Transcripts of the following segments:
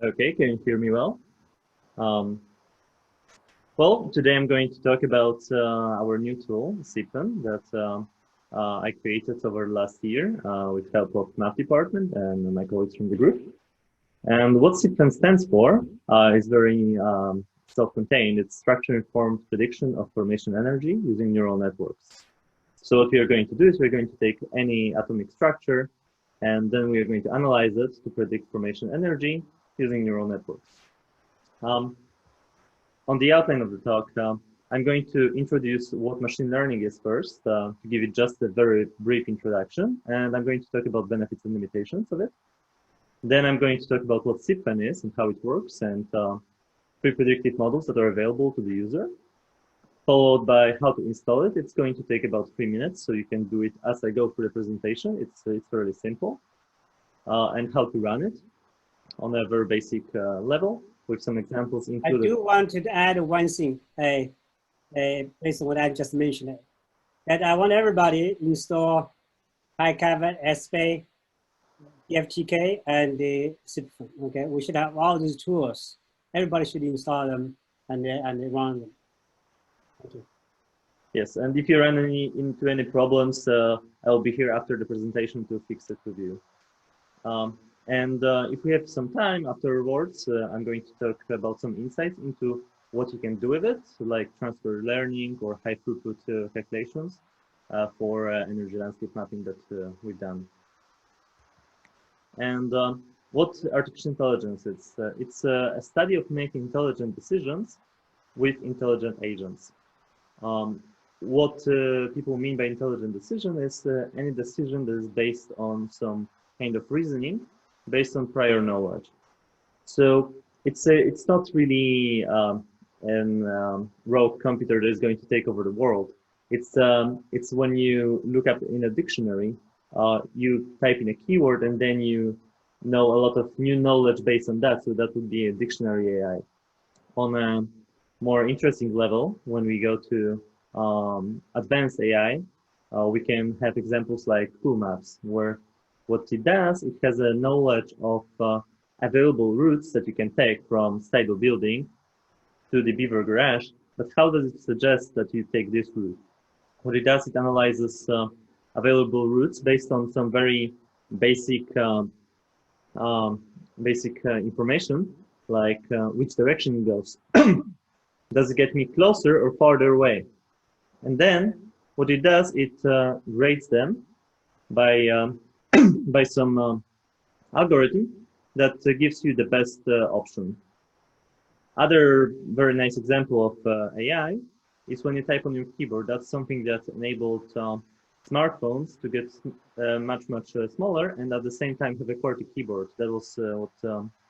Okay, can you hear me well? Um, well, today I'm going to talk about our new tool, SIPFENN, that I created over last year with help of math department and my colleagues from the group. And what SIPFENN stands for is very self-contained. It's structure-informed prediction of formation energy using neural networks. So what we are going to do is we're going to take any atomic structure, and then we are going to analyze it to predict formation energy using neural networks. On the outline of the talk, I'm going to introduce what machine learning is first, to give it just a very brief introduction, and I'm going to talk about benefits and limitations of it. Then I'm going to talk about what SIPFENN is and how it works, and pre-predictive models that are available to the user, followed by how to install it. It's going to take about 3 minutes, so you can do it as I go through the presentation. It's fairly simple, and how to run it on a very basic level, with some examples included. I do want to add one thing, based on what I just mentioned, that I want everybody to install PyCavet, SPay, FTK, and the SIPFENN. Okay, we should have all these tools. Everybody should install them and run them. Thank you. Yes, and if you run into any problems, I'll be here after the presentation to fix it with you. If we have some time afterwards, I'm going to talk about some insights into what you can do with it, like transfer learning or high throughput calculations for energy landscape mapping that we've done. And what artificial intelligence is? It's a study of making intelligent decisions with intelligent agents. What people mean by intelligent decision is any decision that is based on some kind of reasoning based on prior knowledge. So it's not really a rogue computer that is going to take over the world. It's when you look up in a dictionary, you type in a keyword and then you know a lot of new knowledge based on that. So that would be a dictionary AI. On a more interesting level, when we go to advanced AI, we can have examples like cool maps, where what it does, it has a knowledge of available routes that you can take from Stable building to the Beaver garage, but how does it suggest that you take this route? What it does, it analyzes available routes based on some very basic information, like which direction it goes. Does it get me closer or farther away? And then what it does, it rates them by by some algorithm that gives you the best option. Other very nice example of AI is when you type on your keyboard. That's something that enabled smartphones to get much smaller and at the same time have a QWERTY keyboard. That was what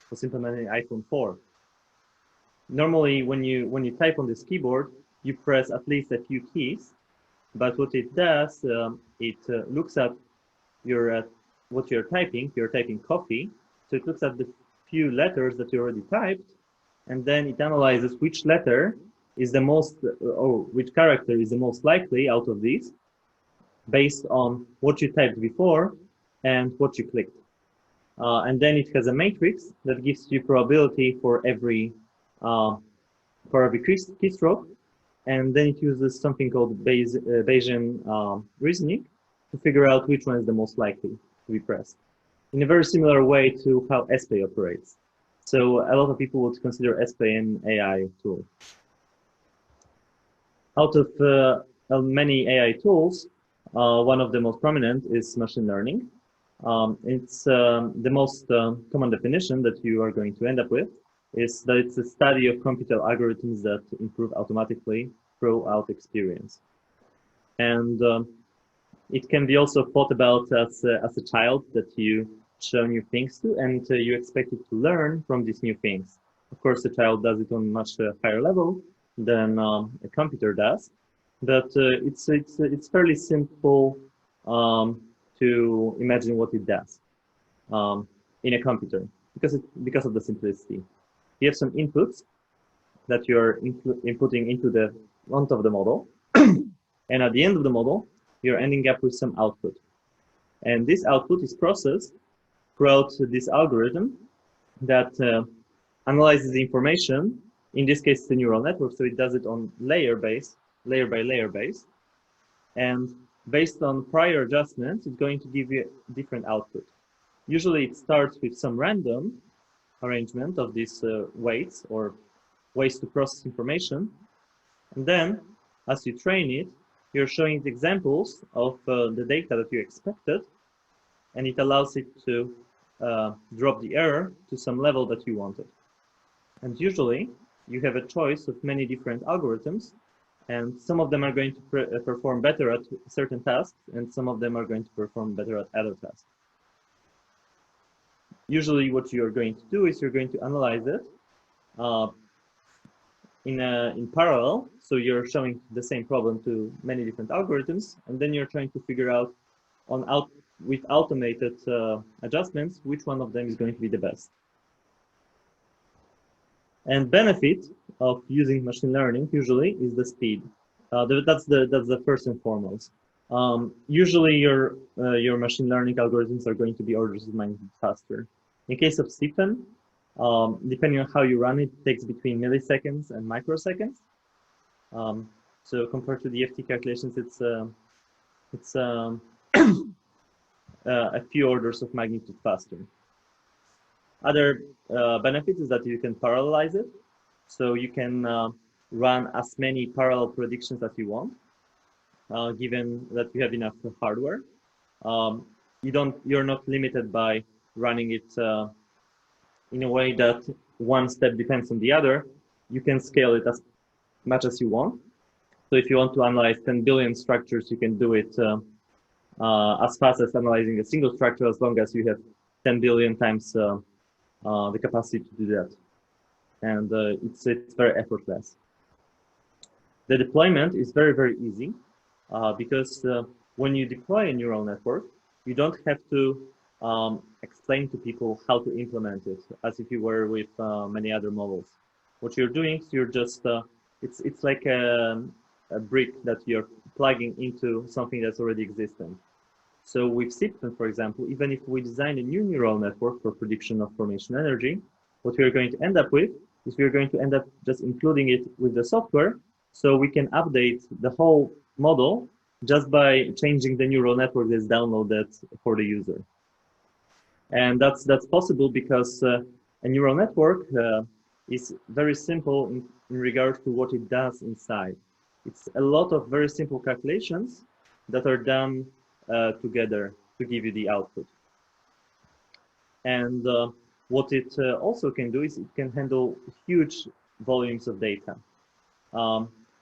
was implemented in iPhone 4. Normally, when you type on this keyboard, you press at least a few keys, but what it does, it looks at your what you're typing. You're typing coffee, so it looks at the few letters that you already typed, and then it analyzes which letter is the most, or which character is the most likely out of these, based on what you typed before and what you clicked. And then it has a matrix that gives you probability for every keystroke, and then it uses something called Bayesian reasoning to figure out which one is the most likely to be pressed, in a very similar way to how SPay operates. So a lot of people would consider SPay an AI tool. Out of many AI tools, one of the most prominent is machine learning. It's the most common definition that you are going to end up with is that it's a study of computer algorithms that improve automatically throughout experience. And it can be also thought about as a child that you show new things to, and you expect it to learn from these new things. Of course, the child does it on a much higher level than a computer does, but it's fairly simple to imagine what it does in a computer because of the simplicity. You have some inputs that you're inputting into the front of the model, and at the end of the model, you're ending up with some output. And this output is processed throughout this algorithm that analyzes the information. In this case, it's a neural network, so it does it on layer by layer base. And based on prior adjustments, it's going to give you a different output. Usually it starts with some random arrangement of these weights or ways to process information. And then, as you train it, you're showing the examples of the data that you expected, and it allows it to drop the error to some level that you wanted. And usually, you have a choice of many different algorithms, and some of them are going to perform better at certain tasks, and some of them are going to perform better at other tasks. Usually, what you're going to do is you're going to analyze it in parallel. So you're showing the same problem to many different algorithms, and then you're trying to figure out with automated adjustments which one of them is going to be the best. And benefit of using machine learning usually is the speed. That's the first and foremost. Usually your machine learning algorithms are going to be orders of magnitude faster. In case of SIPFENN, depending on how you run it, it takes between milliseconds and microseconds. So compared to the FT calculations, it's a few orders of magnitude faster. Other benefits is that you can parallelize it, so you can run as many parallel predictions as you want, given that you have enough hardware. You're not limited by running it in a way that one step depends on the other. You can scale it as much as you want. So if you want to analyze 10 billion structures, you can do it as fast as analyzing a single structure, as long as you have 10 billion times the capacity to do that. And it's very effortless. The deployment is very, very easy because when you deploy a neural network, you don't have to explain to people how to implement it as if you were with many other models. What you're doing is you're just, it's like a brick that you're plugging into something that's already existent. So with SIPFENN, for example, even if we design a new neural network for prediction of formation energy, what we're going to end up with is we're going to end up just including it with the software, so we can update the whole model just by changing the neural network that's downloaded for the user. And that's possible because a neural network is very simple in regard to what it does inside. It's a lot of very simple calculations that are done together to give you the output. And what it also can do is it can handle huge volumes of data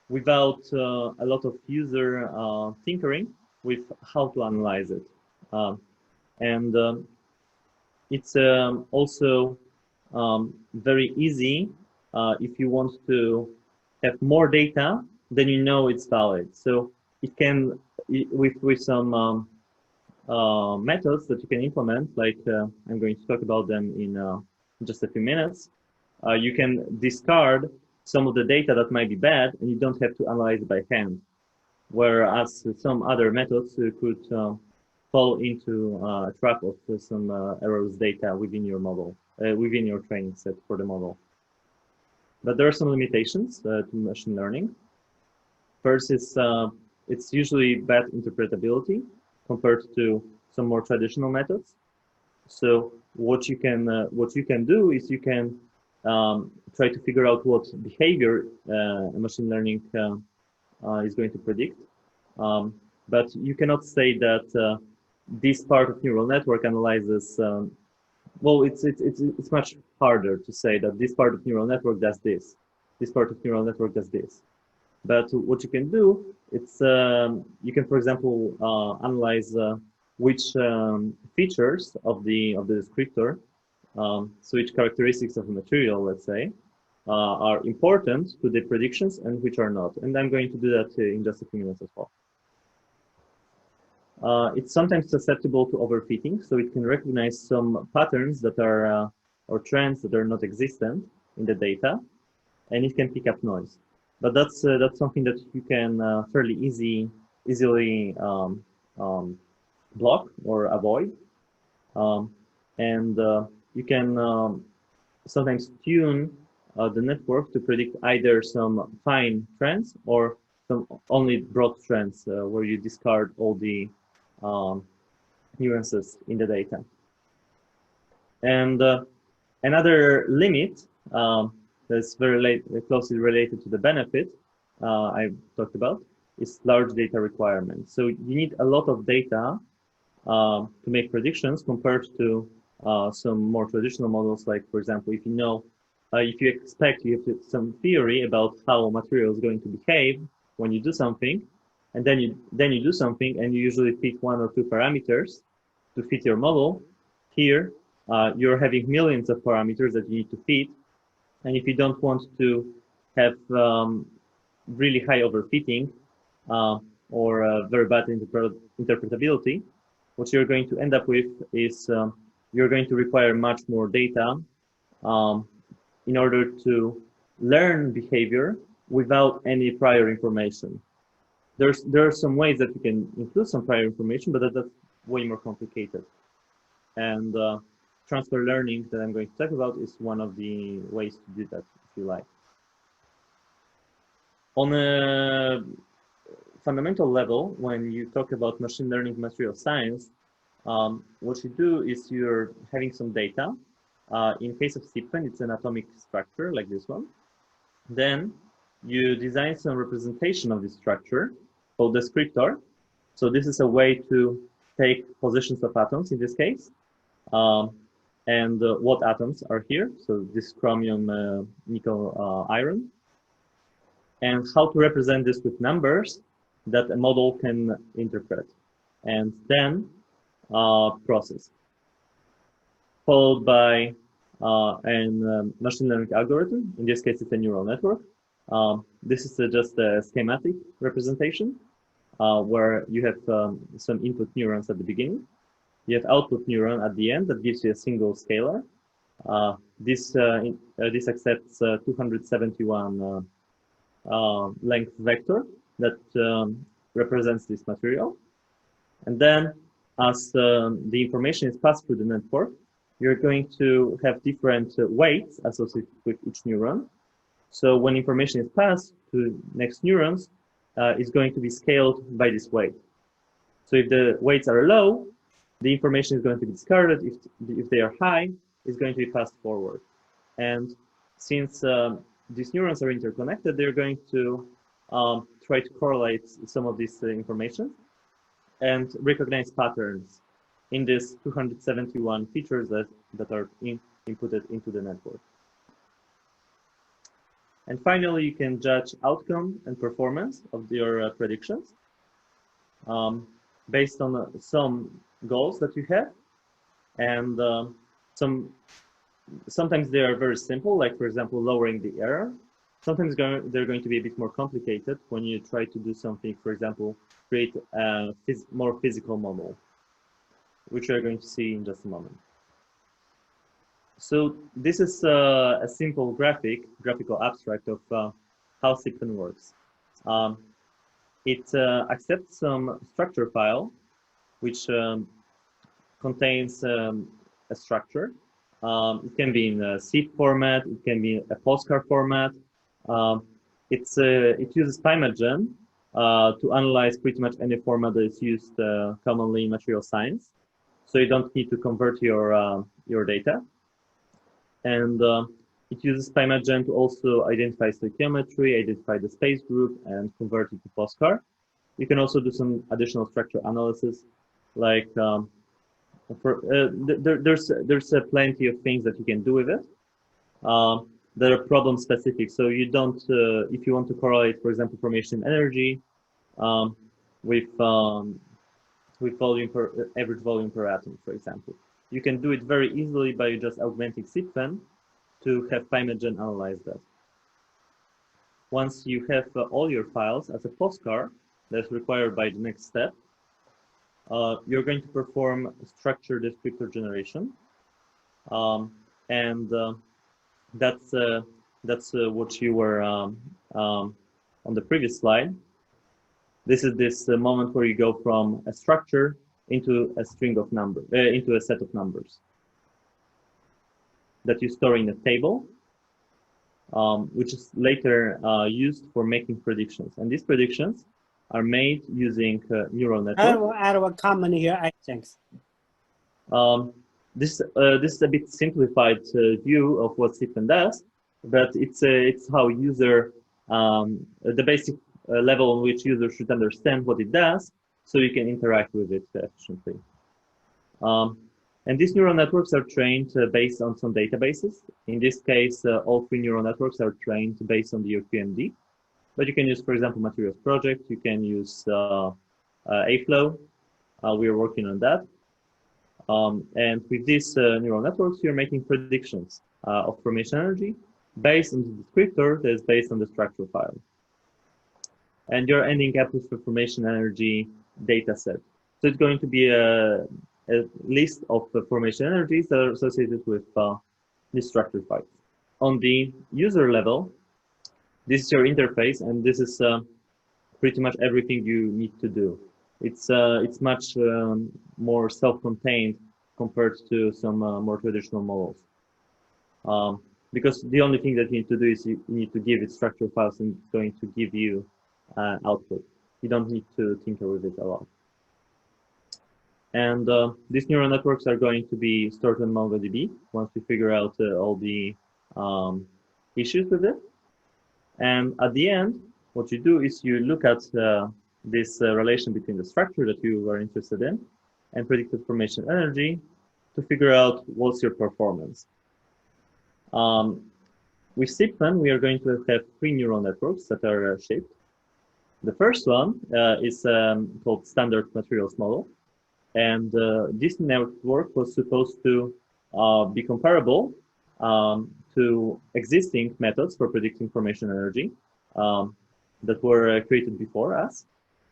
without a lot of user tinkering with how to analyze it. It's also very easy if you want to have more data, then you know it's valid. So it can, with some methods that you can implement, like I'm going to talk about them in just a few minutes, you can discard some of the data that might be bad, and you don't have to analyze it by hand. Whereas some other methods could fall into a trap of some errors data within your model, within your training set for the model. But there are some limitations to machine learning. First is it's usually bad interpretability compared to some more traditional methods. So what you can do is you can try to figure out what behavior machine learning is going to predict. But you cannot say that this part of neural network analyzes. Well, it's much harder to say that this part of neural network does this. This part of neural network does this. But what you can do, it's you can, for example, analyze which features of the descriptor, so which characteristics of a material, let's say, are important to the predictions and which are not. And I'm going to do that in just a few minutes as well. It's sometimes susceptible to overfitting, so it can recognize some patterns that are or trends that are not existent in the data, and it can pick up noise. But that's something that you can fairly easily block or avoid, and you can sometimes tune the network to predict either some fine trends or some only broad trends where you discard all the um, nuances in the data. And another limit that's very closely related to the benefit I talked about is large data requirements. So you need a lot of data to make predictions compared to some more traditional models. Like, for example, if you know, if you expect you have some theory about how a material is going to behave when you do something, and then you do something, and you usually fit one or two parameters to fit your model. Here, you're having millions of parameters that you need to fit, and if you don't want to have really high overfitting or very bad interpretability, what you're going to end up with is you're going to require much more data in order to learn behavior without any prior information. There are some ways that you can include some prior information, but that's way more complicated. And transfer learning that I'm going to talk about is one of the ways to do that, if you like. On a fundamental level, when you talk about machine learning material science, what you do is you're having some data. In case of SIPFENN, it's an atomic structure like this one. Then you design some representation of this structure called descriptor. So this is a way to take positions of atoms in this case. And what atoms are here. So this chromium, nickel, iron. And how to represent this with numbers that a model can interpret. And then process. Followed by a machine learning algorithm. In this case, it's a neural network. This is just a schematic representation where you have some input neurons at the beginning. You have output neuron at the end that gives you a single scalar. This accepts 271 length vector that represents this material. And then as the information is passed through the network, you're going to have different weights associated with each neuron. So when information is passed to next neurons, it's going to be scaled by this weight. So if the weights are low, the information is going to be discarded. If they are high, it's going to be passed forward. And since these neurons are interconnected, they're going to try to correlate some of this information and recognize patterns in these 271 features that are inputted into the network. And finally, you can judge outcome and performance of your predictions based on some goals that you have. And sometimes they are very simple, like, for example, lowering the error. Sometimes they're going to be a bit more complicated when you try to do something, for example, create a more physical model, which we're going to see in just a moment. So this is a simple graphical abstract of how SIPFENN works. It accepts some structure file, which contains a structure. It can be in a CIF format, it can be a postcard format. It uses PyMagen to analyze pretty much any format that is used commonly in material science. So you don't need to convert your data. And it uses PyMagen to also identify stoichiometry, identify the space group, and convert it to postcard. You can also do some additional structure analysis, like there's plenty of things that you can do with it that are problem specific. So you don't, if you want to correlate, for example, formation energy with volume average volume per atom, for example, you can do it very easily by just augmenting SIPFENN to have PyMagen analyze that. Once you have all your files as a postcard that's required by the next step, you're going to perform structure descriptor generation, and that's what you were on the previous slide. This is this moment where you go from a structure into a string of numbers, into a set of numbers. that you store in a table, which is later used for making predictions. And these predictions are made using neural networks. I have a comment here. Thanks. This is a bit simplified view of what SIPFENN does, but it's how user the basic level on which users should understand what it does, so you can interact with it efficiently. And these neural networks are trained based on some databases. In this case, all 3 neural networks are trained based on the OQMD. But you can use, for example, Materials Project. You can use AFlow. We are working on that. And with these neural networks, you're making predictions of formation energy based on the descriptor that is based on the structure file. And you're ending up with the formation energy data set. So it's going to be a list of formation energies that are associated with the structure file. On the user level, this is your interface, and this is pretty much everything you need to do. It's much more self-contained compared to some more traditional models. Because the only thing that you need to do is you need to give it structure files, and it's going to give you output. You don't need to tinker with it a lot. And these neural networks are going to be stored in MongoDB once we figure out all the issues with it. And at the end, what you do is you look at this relation between the structure that you are interested in and predicted formation energy to figure out what's your performance. With SIPFENN, we are going to have 3 neural networks that are shaped. The first one is called Standard Materials Model. And this network was supposed to be comparable to existing methods for predicting formation energy that were created before us.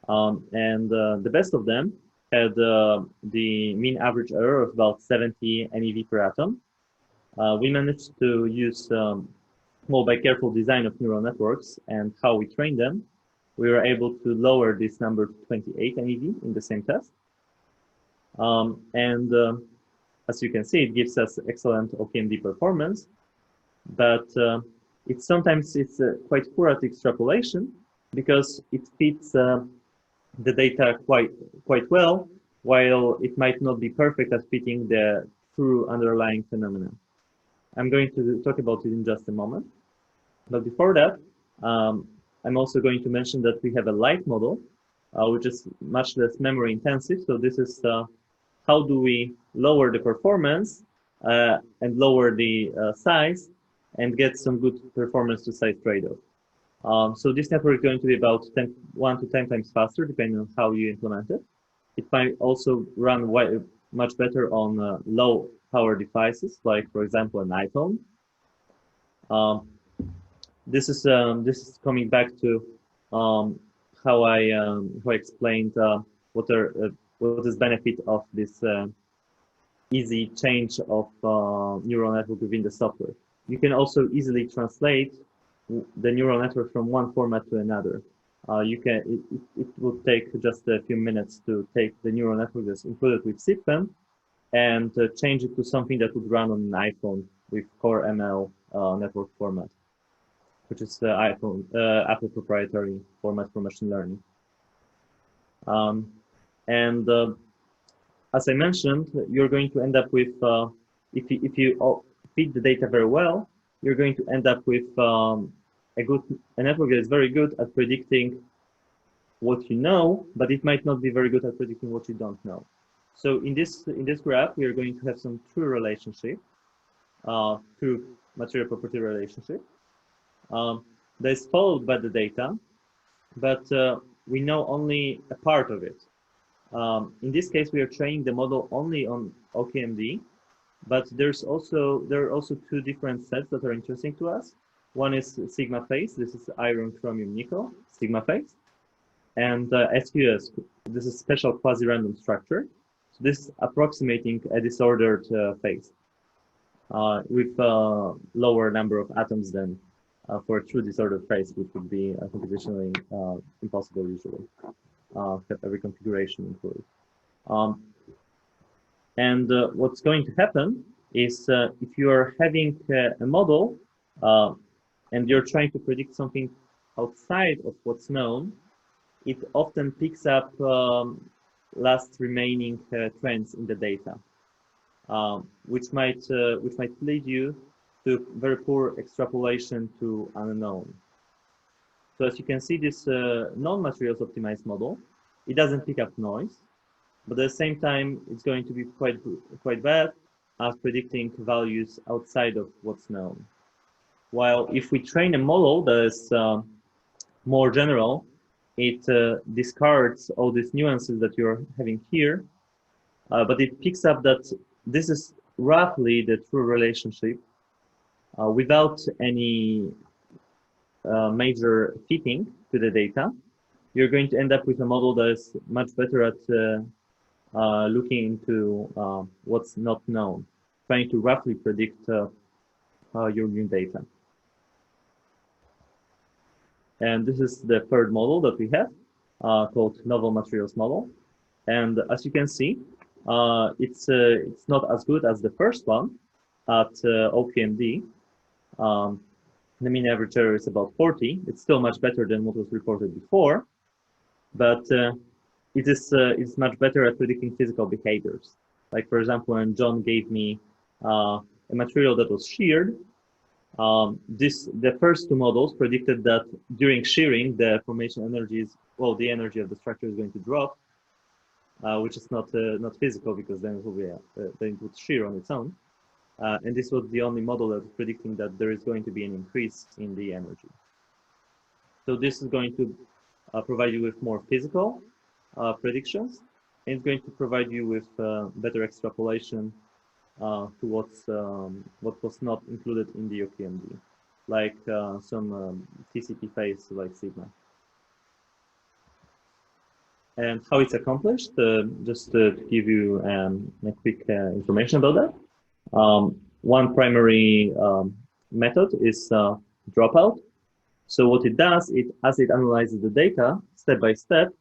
And the best of them had the mean average error of about 70 MeV per atom. We managed to use, well, by careful design of neural networks and how we trained them, we were able to lower this number to 28 MeV in the same test. As you can see, it gives us excellent OQMD performance, but sometimes it's quite poor at extrapolation because it fits the data quite well, while it might not be perfect at fitting the true underlying phenomena. I'm going to talk about it in just a moment. But before that, I'm also going to mention that we have a light model, which is much less memory intensive. So this is how do we lower the performance and lower the size and get some good performance to size trade-off. So this network is going to be about 1 to 10 times faster, depending on how you implement it. It might also run much better on low power devices, like, for example, an iPhone. This is coming back to how I explained what is benefit of this easy change of neural network within the software. You can also easily translate the neural network from one format to another. It will take just a few minutes to take the neural network that's included with SIPFENN and change it to something that would run on an iPhone with Core ML network format, which is the Apple proprietary format for machine learning. As I mentioned, you're going to end up with, if you feed the data very well, you're going to end up with a network that is very good at predicting what you know, but it might not be very good at predicting what you don't know. So in this graph, we are going to have some true relationship, true material property relationship, that is followed by the data, but we know only a part of it. In this case, we are training the model only on OQMD, but there are also 2 different sets that are interesting to us. One is sigma phase. This is iron, chromium, nickel, sigma phase, and SQS. This is special quasi-random structure. So this is approximating a disordered phase with a lower number of atoms than for a true disordered phase, which would be computationally impossible usually. Have every configuration included. What's going to happen is if you are having a model and you're trying to predict something outside of what's known, it often picks up last remaining trends in the data, which might lead you to very poor extrapolation to unknown. So as you can see, this non-materials optimized model, it doesn't pick up noise, but at the same time, it's going to be quite bad at predicting values outside of what's known. While if we train a model that is more general, it discards all these nuances that you're having here, but it picks up that this is roughly the true relationship without any major fitting to the data. You're going to end up with a model that is much better at looking into what's not known, trying to roughly predict your new data. And this is the third model that we have, called novel materials model. And as you can see, it's not as good as the first one at OPMD. The mean average error is about 40. It's still much better than what was reported before, but it's much better at predicting physical behaviors. Like, for example, when John gave me a material that was sheared, the first two models predicted that during shearing, the formation energy is, well, the energy of the structure is going to drop, which is not physical, because then it will be then it would shear on its own. And this was the only model that was predicting that there is going to be an increase in the energy. So this is going to provide you with more physical predictions, and it's going to provide you with better extrapolation to what was not included in the OPMD, like some TCP phase like sigma. And how it's accomplished, just to give you a quick information about that. One primary method is dropout. So what it does, as it analyzes the data step by step,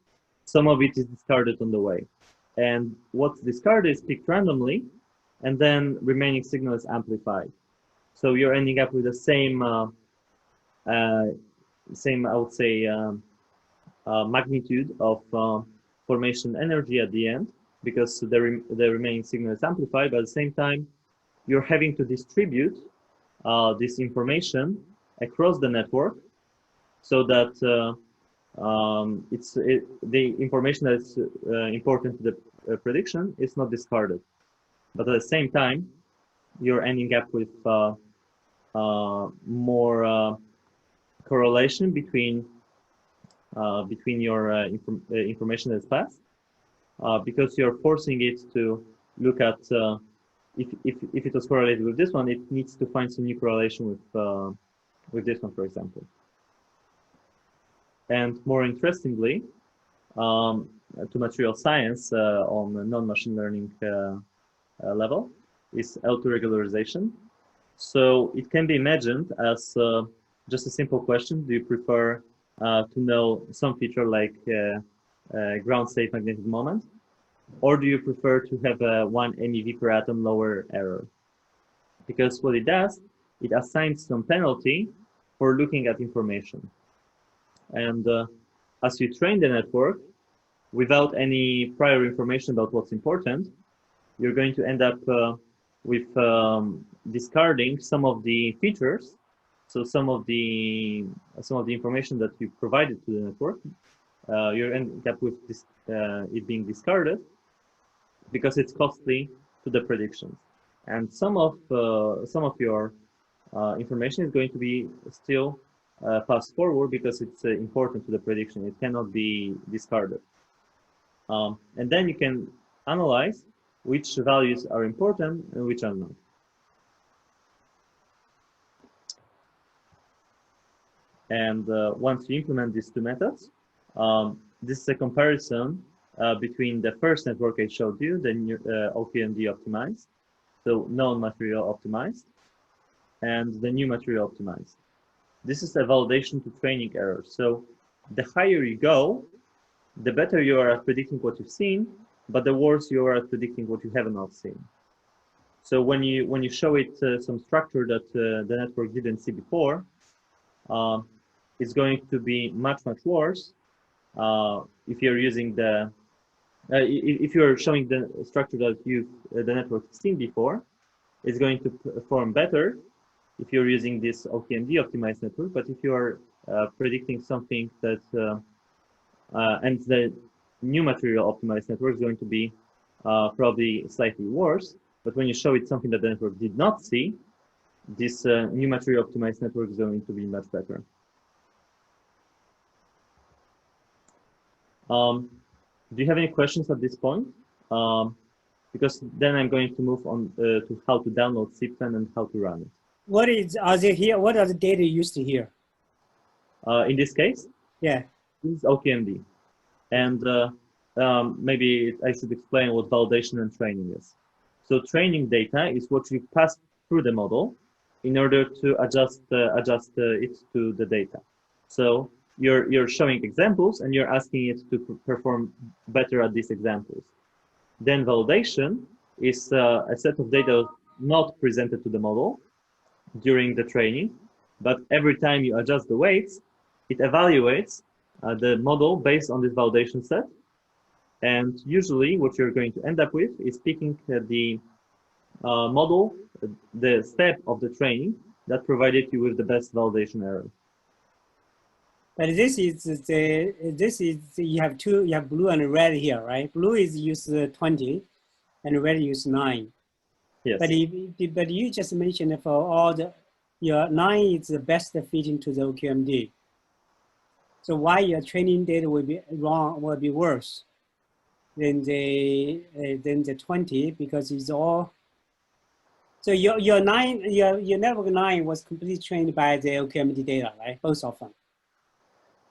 some of it is discarded on the way. And what's discarded is picked randomly, and then remaining signal is amplified. So you're ending up with the same, I would say, magnitude of formation energy at the end, because the remaining signal is amplified, but at the same time, you're having to distribute this information across the network so that the information that's important to the prediction is not discarded. But at the same time, you're ending up with more correlation between your information that's passed, because you're forcing it to look at if it was correlated with this one, it needs to find some new correlation with this one, for example. And more interestingly, to material science on a non-machine learning level is autoregularization. So it can be imagined as just a simple question: do you prefer to know some feature like ground state magnetic moment, or do you prefer to have a 1 MeV per atom lower error? Because what it does, it assigns some penalty for looking at information. And as you train the network without any prior information about what's important, you're going to end up with discarding some of the features. So some of the information that you provided to the network, you're ending up with this, it being discarded, because it's costly to the predictions. And some of your information is going to be still passed forward because it's important to the prediction. It cannot be discarded. And then you can analyze which values are important and which are not. And once you implement these two methods, this is a comparison between the first network I showed you, the new, OPMD optimized, so known material optimized, and the new material optimized. This is a validation to training errors. So the higher you go, the better you are at predicting what you've seen, but the worse you are at predicting what you have not seen. So when you show it some structure that the network didn't see before, it's going to be much worse if you're using the if you're showing the structure that the network has seen before. It's going to perform better if you're using this OKMD optimized network. But if you are predicting something that and the new material optimized network is going to be probably slightly worse. But when you show it something that the network did not see, this new material optimized network is going to be much better. Do you have any questions at this point? Because then I'm going to move on to how to download SIPFENN and how to run it. What are the data used here? In this case, yeah, this is OKMD. And maybe I should explain what validation and training is. So training data is what you pass through the model in order to adjust it to the data. So you're showing examples and you're asking it to perform better at these examples. Then validation is a set of data not presented to the model during the training, but every time you adjust the weights, it evaluates the model based on this validation set. And usually what you're going to end up with is picking the model, the step of the training that provided you with the best validation error. But this is you have blue and red here, right? Blue is use 20 and red use 9. Yes. But you just mentioned for all your 9 is the best fitting to the OQMD. So why your training data will be wrong, will be worse than the 20, because it's all. So your network 9 was completely trained by the OQMD data, right? Both of them.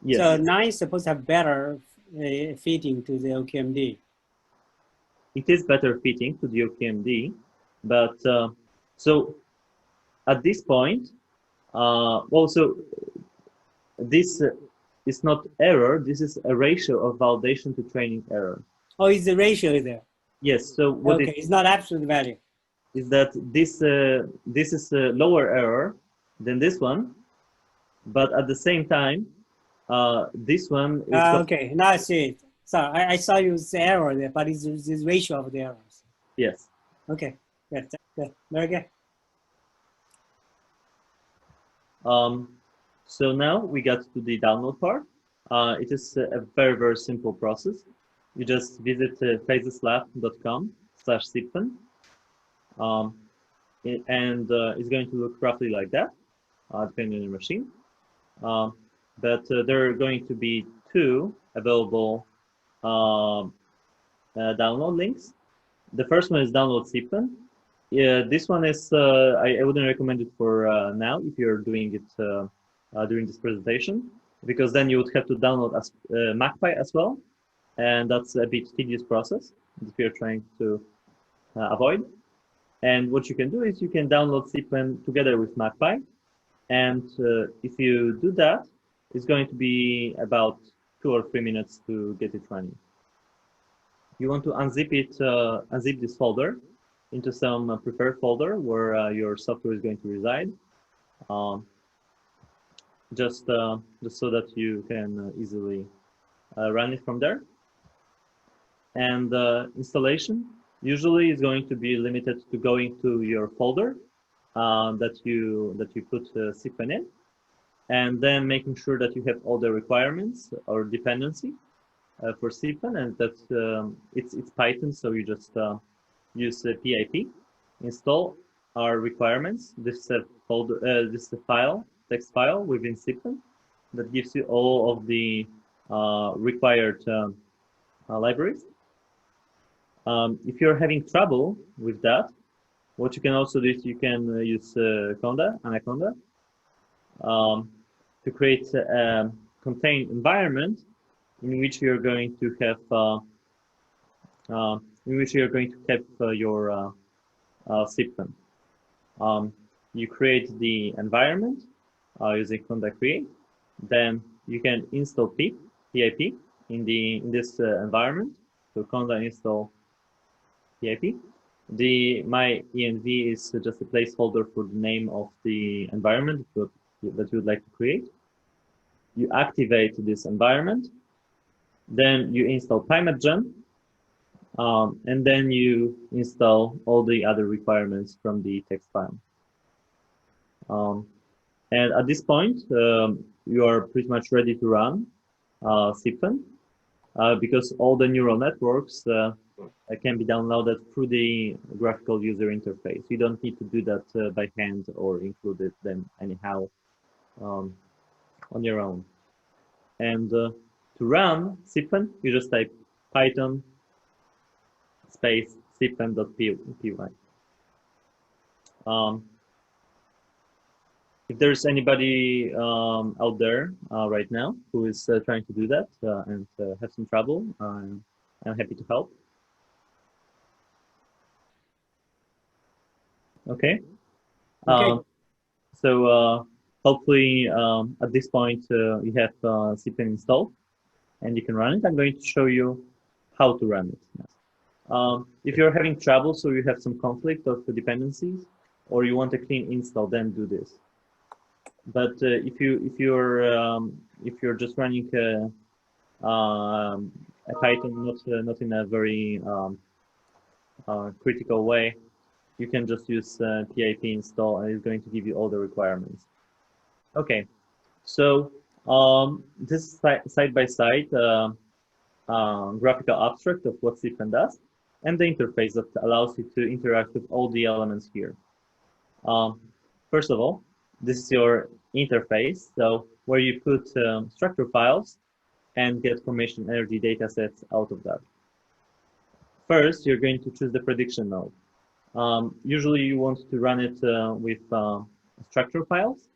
Yes. So 9 is supposed to have better fitting to the OQMD. It is better fitting to the OQMD, but so at this point, also this is not error. This is a ratio of validation to training error. Oh, is the ratio there? Yes. So what okay, it's not absolute value. Is that this is a lower error than this one, but at the same time, this one is okay. Now I see it. So I saw you the error there, but it's this ratio of the errors. Yes. Okay. Good. Very good. So now we got to the download part. It is a very simple process. You just visit phaseslab.com/SIPFENN. And it's going to look roughly like that, depending on your machine. But there are going to be 2 available download links. The first one is download SIPFENN. This one is, I wouldn't recommend it for now if you're doing it during this presentation, because then you would have to download MACPy as well. And that's a bit tedious process that we are trying to avoid. And what you can do is you can download SIPFENN together with MACPy. And if you do that, it's going to be about 2 or 3 minutes to get it running. You want to unzip it, unzip this folder into some preferred folder where your software is going to reside. Just so that you can easily run it from there. And installation usually is going to be limited to going to your folder that you put SIPFENN in, and then making sure that you have all the requirements or dependency for SIPFENN, and that it's Python, so you just use pip install our requirements. This is a folder, this is a file, text file within SIPFENN that gives you all of the required libraries. If you're having trouble with that, what you can also do is you can use Anaconda, to create a contained environment in which you're going to have your SIPFENN. You create the environment using conda create. Then you can install pip in this environment. So conda install pip, My env is just a placeholder for the name of the environment that you would like to create. You activate this environment, then you install PyMapGen, and then you install all the other requirements from the text file. And at this point, you are pretty much ready to run SIPFENN, because all the neural networks can be downloaded through the graphical user interface. You don't need to do that by hand or include them anyhow on your own. And to run SIPFENN, you just type Python space sipfenn.py. If there's anybody out there right now who is trying to do that and have some trouble, I'm happy to help. Okay. So hopefully at this point you have SIPFENN installed and you can run it. I'm going to show you how to run it. If you're having trouble, so you have some conflict of the dependencies, or you want a clean install, then do this. But if you're just running a Python not in a very critical way, you can just use pip install, and it's going to give you all the requirements. Okay, so this is side by side graphical abstract of what SIPFENN does, and the interface that allows you to interact with all the elements here. First of all, this is your interface, so where you put structure files and get formation energy data sets out of that. First, you're going to choose the prediction node. Usually you want to run it with structure files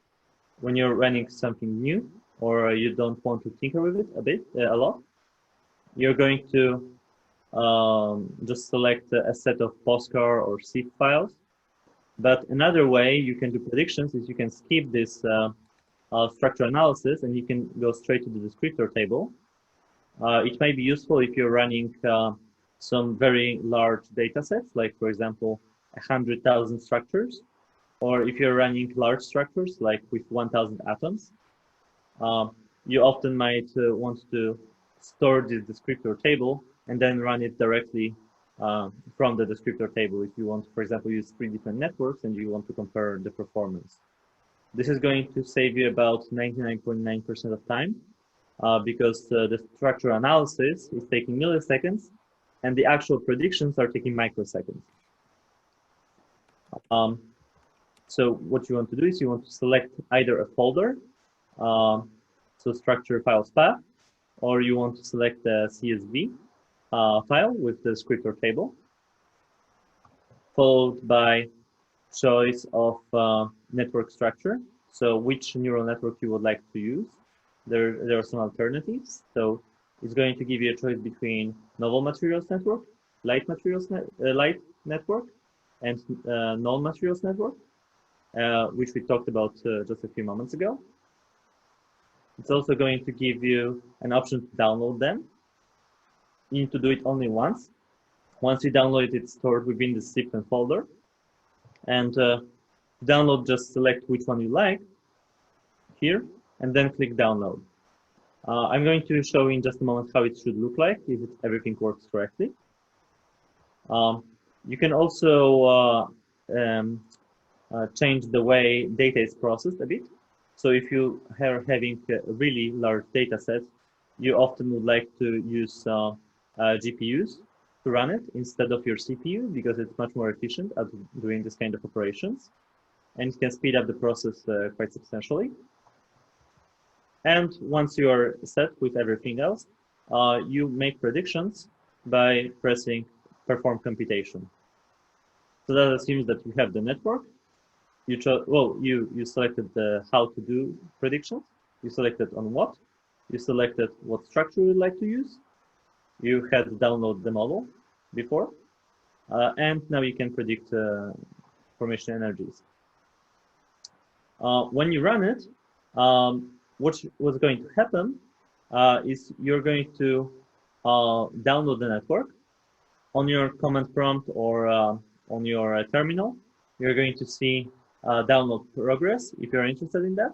when you're running something new, or you don't want to tinker with it a lot. You're going to just select a set of POSCAR or SIF files. But another way you can do predictions is you can skip this structure analysis and you can go straight to the descriptor table. It may be useful if you're running some very large data sets, like for example, 100,000 structures, or if you're running large structures, like with 1,000 atoms. You often might want to store this descriptor table and then run it directly from the descriptor table if you want to, for example, use 3 different networks and you want to compare the performance. This is going to save you about 99.9% of time because the structure analysis is taking milliseconds and the actual predictions are taking microseconds. So what you want to do is you want to select either a folder, so structure files path, or you want to select the CSV file with the descriptor table, followed by choice of network structure. So which neural network you would like to use. There are some alternatives. So it's going to give you a choice between novel materials network, light network, and null materials network, which we talked about just a few moments ago. It's also going to give you an option to download them. You need to do it only once. Once you download it, it's stored within the SIPFENN folder. And to download, just select which one you like here, and then click download. I'm going to show in just a moment how it should look like if everything works correctly. You can also change the way data is processed a bit. So if you are having a really large data set, you often would like to use GPUs to run it instead of your CPU because it's much more efficient at doing this kind of operations, and it can speed up the process quite substantially. And once you are set with everything else, you make predictions by pressing perform computation. So that assumes that you have the network. You selected the how to do predictions. You selected on what. You selected what structure you'd like to use. You had download the model before, and now you can predict formation energies. When you run it, what's going to happen is you're going to download the network on your command prompt or on your terminal, you're going to see download progress if you're interested in that.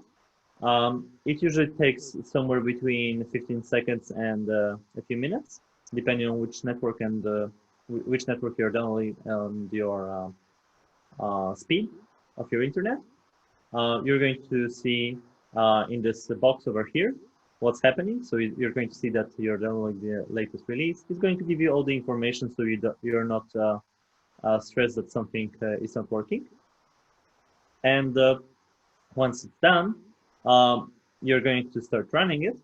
It usually takes somewhere between 15 seconds and a few minutes, depending on which network and which network you're downloading and your speed of your internet. You're going to see in this box over here what's happening. So you're going to see that you're downloading the latest release. It's going to give you all the information so you're not stressed that something is not working. And once it's done, you're going to start running it.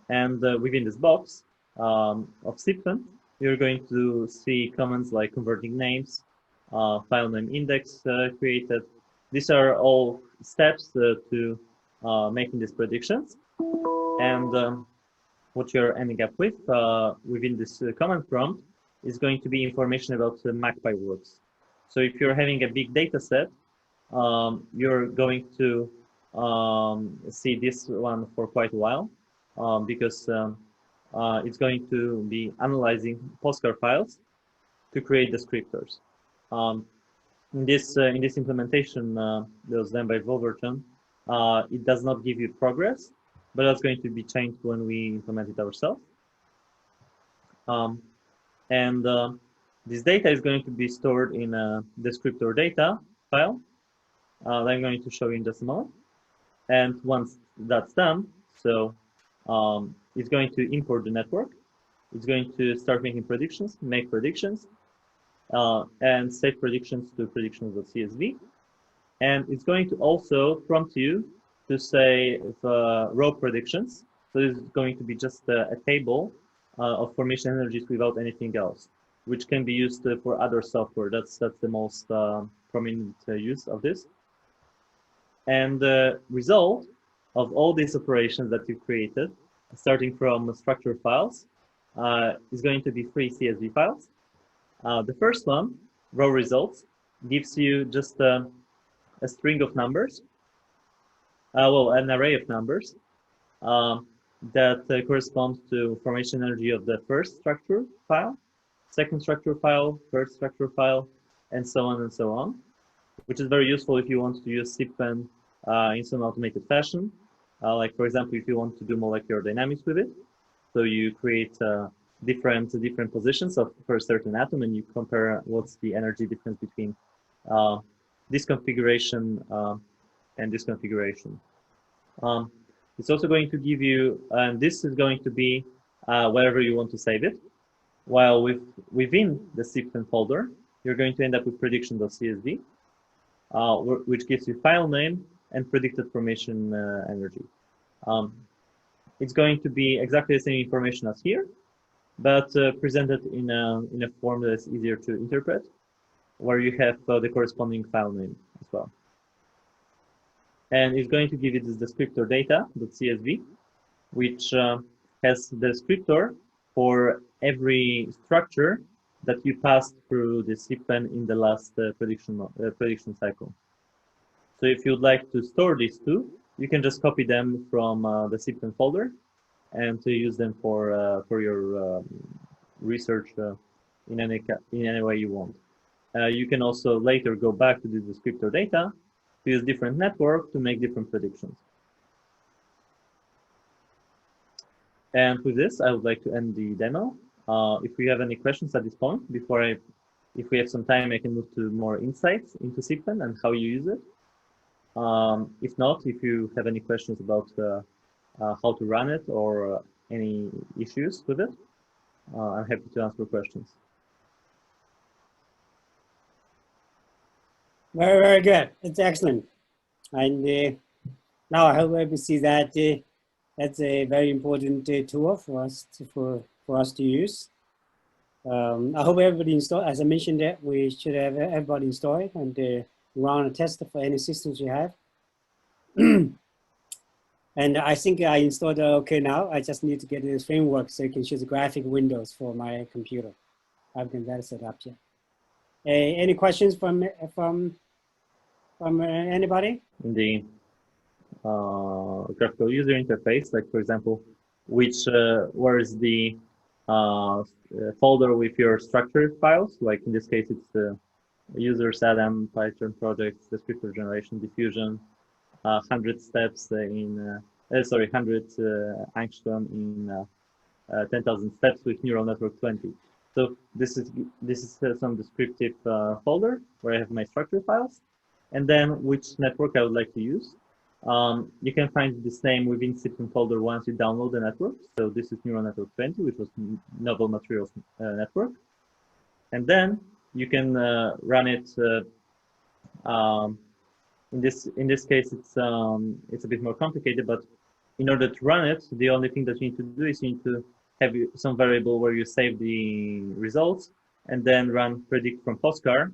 And within this box of SIPFENN, you're going to see commands like converting names, file name index created. These are all steps to making these predictions. And what you're ending up with within this command prompt is going to be information about the MACPI words. So if you're having a big data set, you're going to see this one for quite a while because it's going to be analyzing postcard files to create descriptors. In this implementation that was done by Wolverton, it does not give you progress, but that's going to be changed when we implement it ourselves. This data is going to be stored in a descriptor data file that I'm going to show you in just a moment. And once that's done, so it's going to import the network. It's going to start making predictions, make predictions, and save predictions to predictions.csv. And it's going to also prompt you to say raw predictions. So this is going to be just a table of formation energies without anything else, which can be used for other software. That's the most prominent use of this. And the result of all these operations that you created, starting from structure files, is going to be 3 CSV files. The first one, raw results, gives you just a string of numbers, well, an array of numbers that corresponds to formation energy of the first structure file, second structure file, third structure file, and so on, which is very useful if you want to use SIPFENN in some automated fashion. Like, for example, if you want to do molecular dynamics with it, so you create different positions for a certain atom, and you compare what's the energy difference between this configuration and this configuration. It's also going to give you, and this is going to be wherever you want to save it. While within the SIPFENN folder, you're going to end up with prediction.csv, which gives you file name and predicted formation energy. It's going to be exactly the same information as here, but presented in a form that is easier to interpret, where you have the corresponding file name as well. And it's going to give you this descriptor data.csv, which has the descriptor for every structure that you passed through the SIPFENN in the last prediction cycle. So if you'd like to store these two, you can just copy them from the SIPFENN folder and to use them for your research in any way you want. You can also later go back to the descriptor data to use different network to make different predictions. And with this, I would like to end the demo. If we have any questions at this point, if we have some time, I can move to more insights into SIPFENN and how you use it. If not, if you have any questions about how to run it or any issues with it, I'm happy to answer questions. Very, very good. It's excellent. And now I hope we see that that's a very important tool for us to use. I hope everybody install. As I mentioned, that we should have everybody install it and run a test for any systems you have. And I think I installed okay now. I just need to get this framework so you can choose graphic windows for my computer. I've got that set up yet. Any questions from anybody? In the graphical user interface, like for example, where is the folder with your structured files? Like in this case, it's users, Adam, Python projects, descriptor generation, diffusion, 100 steps in, sorry, 100 angstrom in 10,000 steps with neural network 20. So this is some descriptive folder where I have my structure files, and then which network I would like to use. You can find the same within SIPFENN folder once you download the network. So this is neural network 20, which was novel materials network, and then you can run it. In this case, it's a bit more complicated, but in order to run it, the only thing that you need to do is you need to have some variable where you save the results and then run predict from postcar.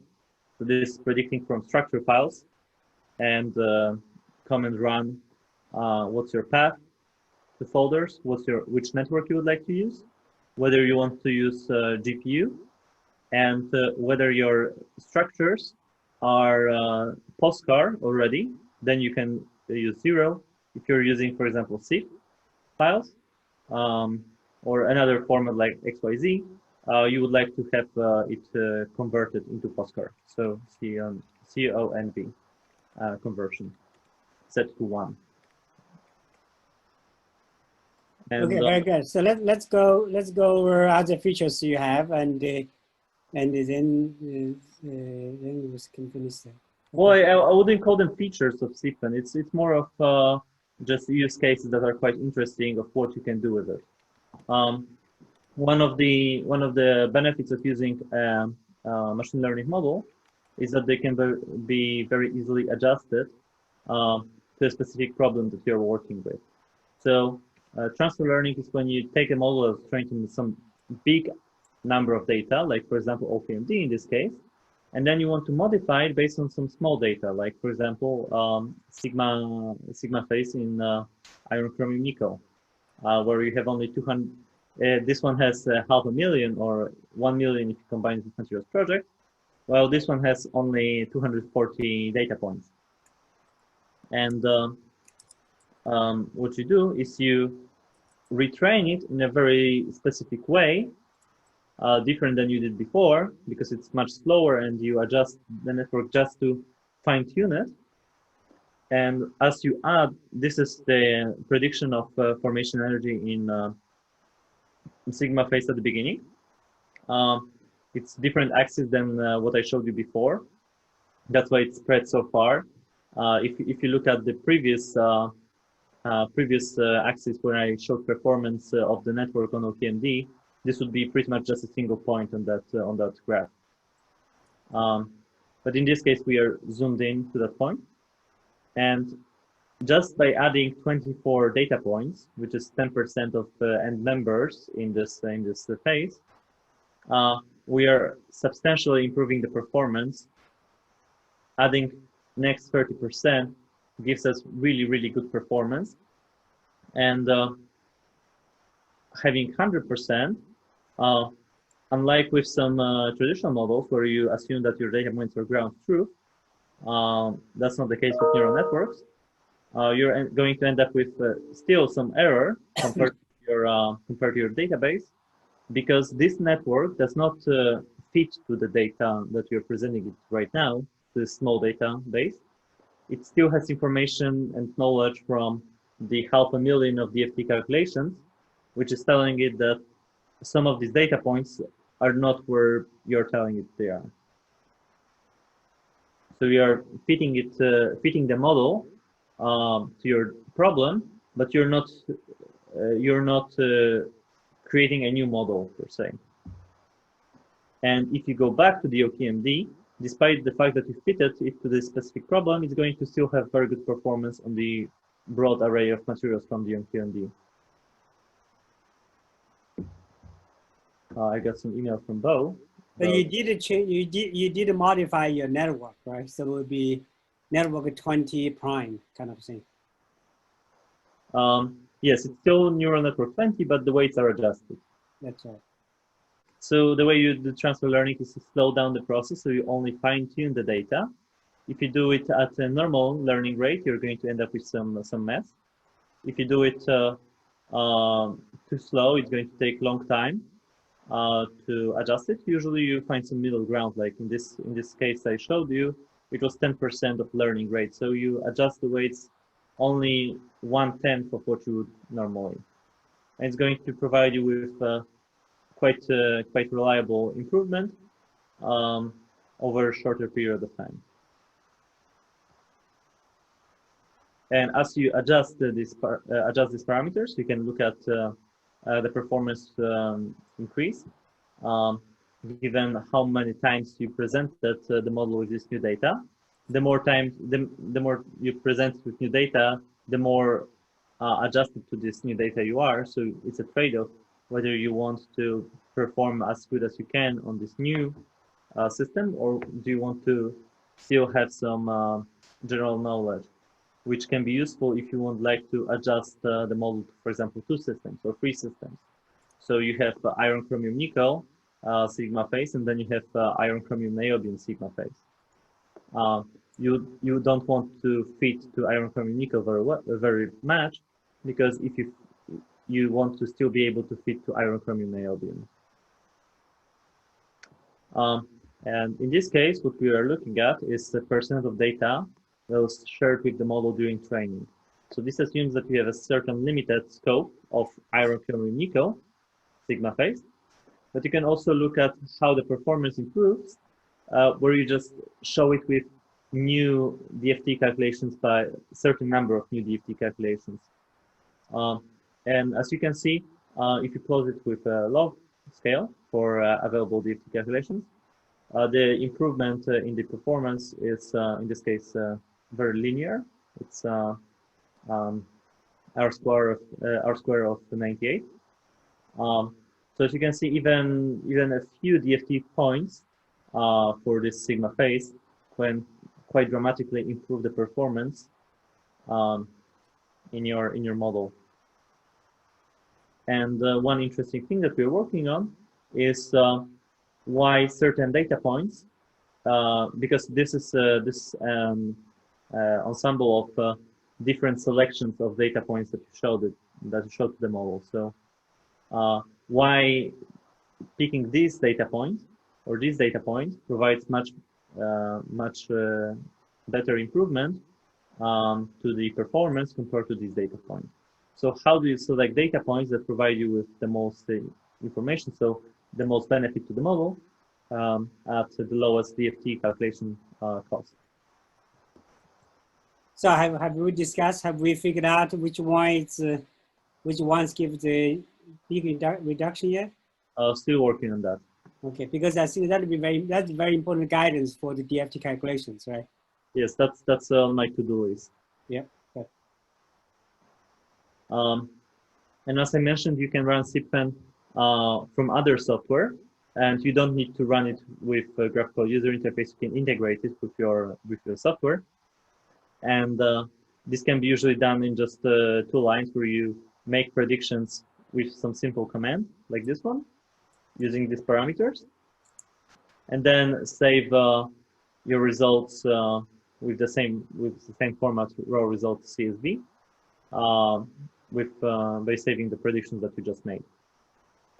So this is predicting from structure files, and command run what's your path to folders, which network you would like to use, whether you want to use GPU, and whether your structures are postcar already, then you can use 0. If you're using, for example, CIF files or another format like XYZ, you would like to have it converted into postcar. So CONV conversion set to 1. And, okay, very good. So let's go over other features you have, and then we can finish that. Well, I wouldn't call them features of SIPFENN. It's more of just use cases that are quite interesting of what you can do with it. One of the benefits of using a machine learning model is that they can be very easily adjusted to a specific problem that you're working with. So transfer learning is when you take a model that's trained in some big number of data, like for example OKMD in this case, and then you want to modify it based on some small data, like for example sigma phase in iron chromium nickel, where you have only 200. This one has 500,000 or 1 million if you combine it with materials project, while this one has only 240 data points. And what you do is you retrain it in a very specific way, different than you did before, because it's much slower, and you adjust the network just to fine-tune it. And as you add, this is the prediction of formation energy in sigma phase at the beginning. It's different axis than what I showed you before. That's why it spread so far. If you look at the previous axis where I showed performance of the network on OKMD, this would be pretty much just a single point on that graph. But in this case, we are zoomed in to that point, and just by adding 24 data points, which is 10% of end members in this phase, we are substantially improving the performance. Adding next 30% gives us really good performance, and having 100%, unlike with some traditional models where you assume that your data points are ground truth, that's not the case with neural networks. You're going to end up with still some error compared to your database, because this network does not fit to the data that you're presenting it right now, this small database. It still has information and knowledge from the 500,000 of DFT calculations, which is telling it that some of these data points are not where you're telling it they are. So we are fitting the model to your problem, but you're not creating a new model per se. And if you go back to the OKMD, despite the fact that you fitted it to this specific problem, it's going to still have very good performance on the broad array of materials from the OKMD. I got some email from Bo. So you did change. You did modify your network, right? So it would be network 20 prime kind of thing. Yes, it's still neural network 20, but the weights are adjusted. That's right. So the way you do transfer learning is to slow down the process, so you only fine-tune the data. If you do it at a normal learning rate, you're going to end up with some mess. If you do it too slow, it's going to take a long time. to adjust it. Usually you find some middle ground, like in this case I showed you, it was 10% of learning rate. So you adjust the weights only 1/10 of what you would normally. And it's going to provide you with quite reliable improvement over a shorter period of time. And as you adjust these parameters, you can look at the performance increase given how many times you presented the model with this new data. The more times, the more you present with new data, the more adjusted to this new data you are. So it's a trade-off whether you want to perform as good as you can on this new system, or do you want to still have some general knowledge, which can be useful if you would like to adjust the model to, for example, 2 systems or 3 systems. So you have iron, chromium, nickel, sigma phase, and then you have iron, chromium, niobium, sigma phase. You don't want to fit to iron, chromium, nickel very much, because if you want to still be able to fit to iron, chromium, niobium. And in this case, what we are looking at is the percent of data that was shared with the model during training. So this assumes that we have a certain limited scope of iron, chromium, nickel, sigma phase, but you can also look at how the performance improves, where you just show it with new DFT calculations by a certain number of new DFT calculations. And as you can see, if you plot it with a log scale for available DFT calculations, the improvement in the performance is, in this case, very linear. It's R square of 98. So as you can see, even a few DFT points for this sigma phase can quite dramatically improve the performance in your model. And one interesting thing that we're working on is why certain data points, because this is this ensemble of different selections of data points that you showed to the model. So why picking this data point or this data point provides much better improvement to the performance compared to this data point. So how do you select data points that provide you with the most information, so the most benefit to the model at the lowest DFT calculation cost? So have we discussed, have we figured out which ones give the big reduction yet? Still working on that. Okay, because I think that's very important guidance for the DFT calculations, right? Yes, that's on my to-do list. Yeah. Okay. And as I mentioned, you can run SIPFENN from other software, and you don't need to run it with a graphical user interface. You can integrate it with your software, and this can be usually done in just 2 lines, where you make predictions with some simple command like this one, using these parameters, and then save your results with the same format, raw results CSV, by saving the predictions that you just made.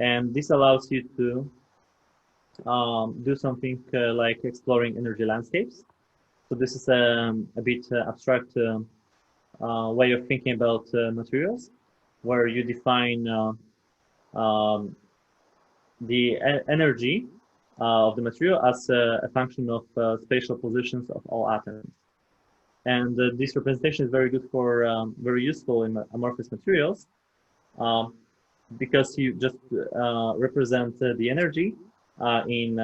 And this allows you to do something like exploring energy landscapes. So this is a bit abstract way of thinking about materials, where you define the energy of the material as a function of spatial positions of all atoms. And this representation is very good for, very useful in amorphous materials, because you just represent the energy in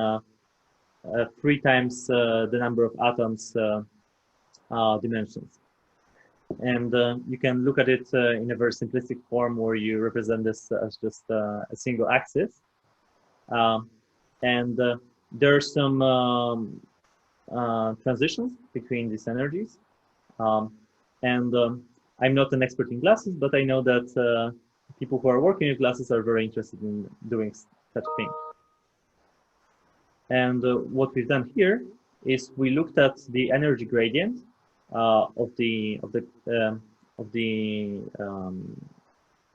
3 times the number of atoms dimensions. And you can look at it in a very simplistic form, where you represent this as just a single axis. And there are some transitions between these energies. I'm not an expert in glasses, but I know that people who are working with glasses are very interested in doing such a thing. And what we've done here is we looked at the energy gradient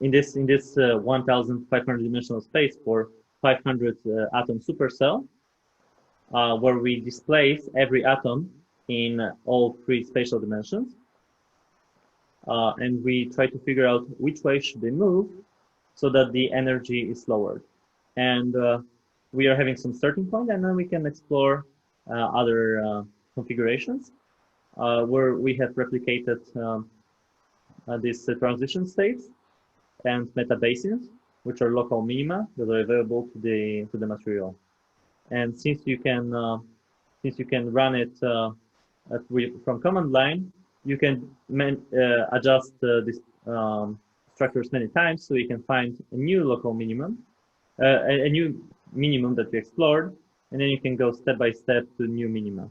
in this 1,500 dimensional space for 500 atom supercell, where we displace every atom in all three spatial dimensions. And we try to figure out which way should they move so that the energy is lowered. And we are having some starting point, and then we can explore other configurations where we have replicated these transition states and metabasins, which are local minima that are available to the material. And since you can run it from command line, you can adjust these structures many times, so you can find a new local minimum, a new minimum that you explored, and then you can go step by step to new minima.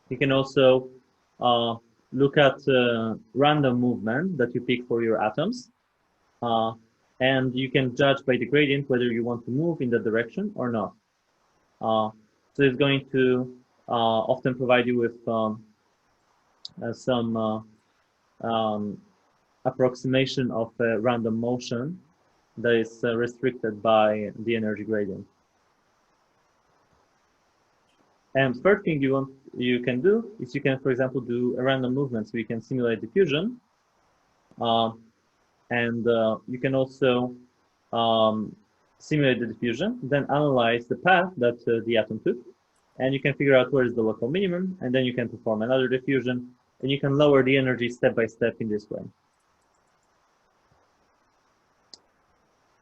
You can also look at random movement that you pick for your atoms, and you can judge by the gradient whether you want to move in that direction or not. So it's going to often provide you with some approximation of a random motion that is restricted by the energy gradient. And first thing you can do is you can, for example, do a random movement. So you can simulate diffusion, and you can also simulate the diffusion, then analyze the path that the atom took, and you can figure out where is the local minimum, and then you can perform another diffusion, and you can lower the energy step by step in this way.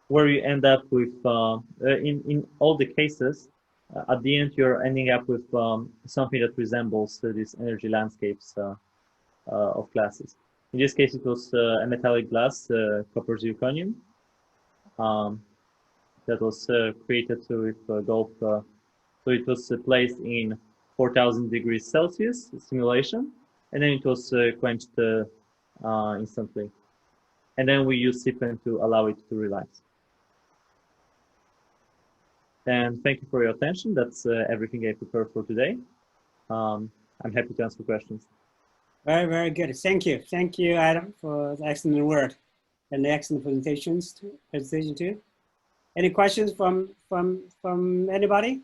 Where you end up with, in all the cases, at the end, you're ending up with something that resembles these energy landscapes of classes. In this case, it was a metallic glass, copper zirconium, that was created with gold. So it was placed in 4,000 degrees Celsius simulation, and then it was quenched instantly. And then we use SIPFENN to allow it to relax. And thank you for your attention. That's everything I prepared for today. I'm happy to answer questions. Very, very good. Thank you. Thank you, Adam, for the excellent work and the excellent presentation too. Any questions from anybody?